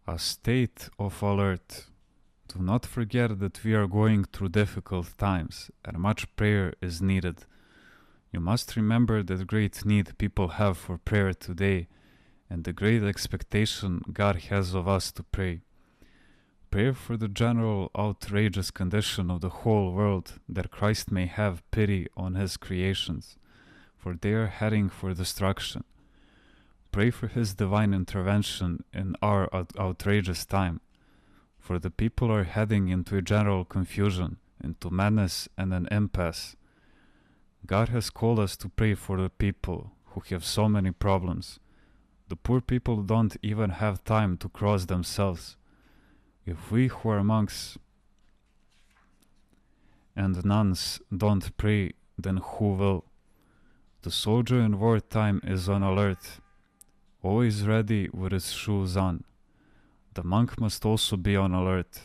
A state of alert. Do not forget that we are going through difficult times and much prayer is needed. You must remember the great need people have for prayer today and the great expectation God has of us to pray. Pray for the general outrageous condition of the whole world, that Christ may have pity on his creations, for they are heading for destruction. Pray for his divine intervention in our outrageous time, for the people are heading into a general confusion, into madness and an impasse. God has called us to pray for the people who have so many problems. The poor people don't even have time to cross themselves. If we who are monks and nuns don't pray, then who will? The soldier in wartime is on alert, always ready with his shoes on. The monk must also be on alert.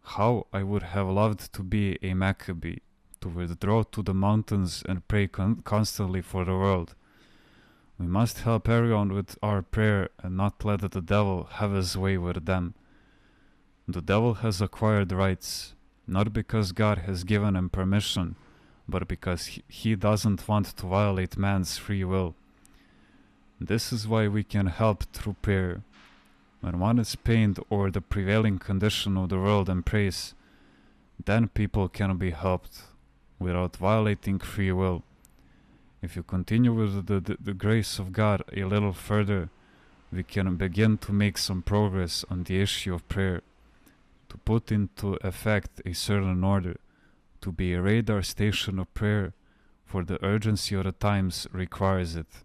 How I would have loved to be a Maccabee, to withdraw to the mountains and pray constantly for the world. We must help everyone with our prayer and not let the devil have his way with them. The devil has acquired rights, not because God has given him permission, but because he doesn't want to violate man's free will. This is why we can help through prayer. When one is pained over the prevailing condition of the world and prays, then people can be helped without violating free will. If you continue with the grace of God a little further, we can begin to make some progress on the issue of prayer, to put into effect a certain order, to be a radar station of prayer, for the urgency of the times requires it.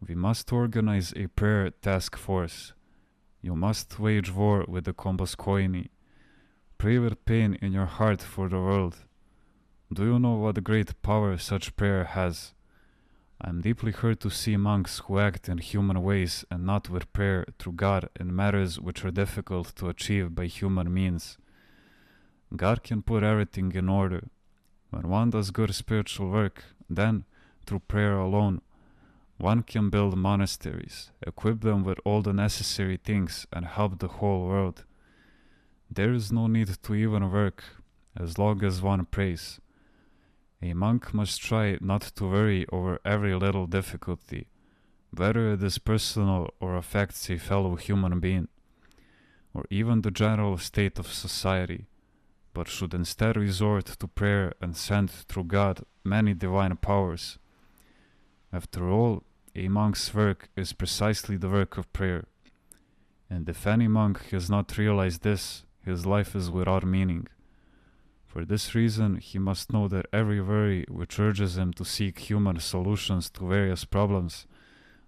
We must organize a prayer task force. You must wage war with the Komboskoini. Pray with pain in your heart for the world. Do you know what great power such prayer has? I am deeply hurt to see monks who act in human ways and not with prayer through God in matters which are difficult to achieve by human means. God can put everything in order. When one does good spiritual work, then, through prayer alone, one can build monasteries, equip them with all the necessary things, and help the whole world. There is no need to even work, as long as one prays. A monk must try not to worry over every little difficulty, whether it is personal or affects a fellow human being, or even the general state of society, but should instead resort to prayer and send through God many divine powers. After all, a monk's work is precisely the work of prayer, and if any monk has not realized this, his life is without meaning. For this reason, he must know that every worry which urges him to seek human solutions to various problems,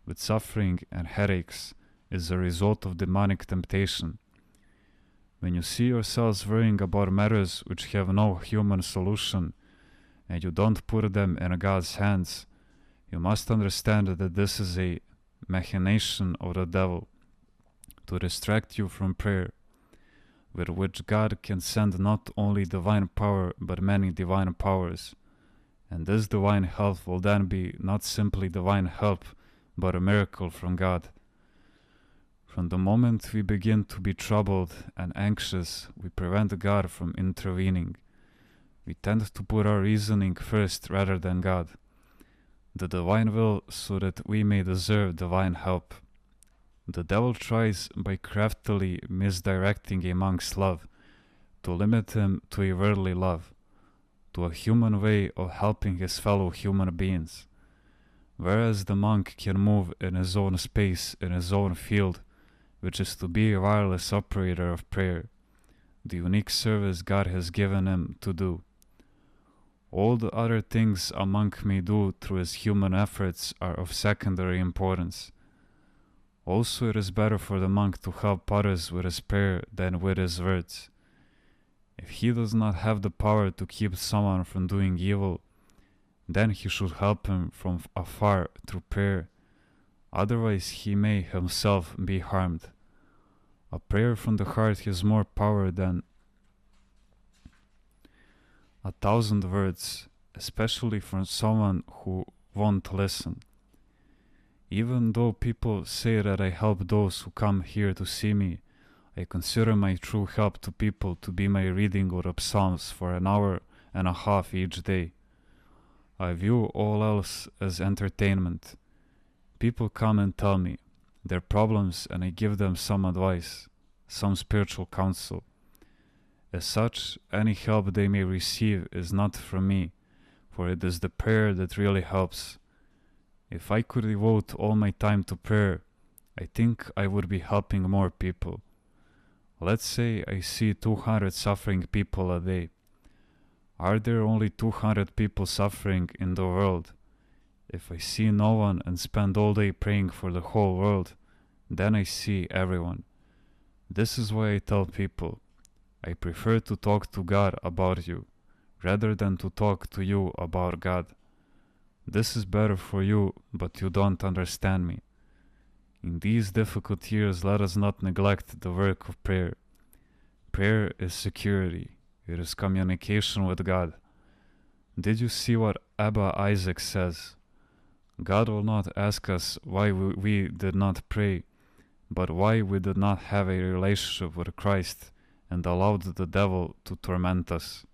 with suffering and headaches, is a result of demonic temptation. When you see yourselves worrying about matters which have no human solution, and you don't put them in God's hands, you must understand that this is a machination of the devil, to distract you from prayer, with which God can send not only divine power but many divine powers, and this divine help will then be not simply divine help but a miracle from God. From the moment we begin to be troubled and anxious, we prevent God from intervening. We tend to put our reasoning first rather than God, the divine will, so that we may deserve divine help. The devil tries by craftily misdirecting a monk's love to limit him to a worldly love, to a human way of helping his fellow human beings. Whereas the monk can move in his own space, in his own field, which is to be a wireless operator of prayer, the unique service God has given him to do. All the other things a monk may do through his human efforts are of secondary importance. Also, it is better for the monk to help others with his prayer than with his words. If he does not have the power to keep someone from doing evil, then he should help him from afar through prayer. Otherwise, he may himself be harmed. A prayer from the heart has more power than 1,000 words, especially from someone who won't listen. Even though people say that I help those who come here to see me, I consider my true help to people to be my reading of the Psalms for an hour and a half each day. I view all else as entertainment. People come and tell me their problems and I give them some advice, some spiritual counsel. As such, any help they may receive is not from me, for it is the prayer that really helps. If I could devote all my time to prayer, I think I would be helping more people. Let's say I see 200 suffering people a day. Are there only 200 people suffering in the world? If I see no one and spend all day praying for the whole world, then I see everyone. This is why I tell people, I prefer to talk to God about you, rather than to talk to you about God. This is better for you, but you don't understand me. In these difficult years, let us not neglect the work of prayer. Prayer is security. It is communication with God. Did you see what Abba Isaac says? God will not ask us why we did not pray, but why we did not have a relationship with Christ and allowed the devil to torment us.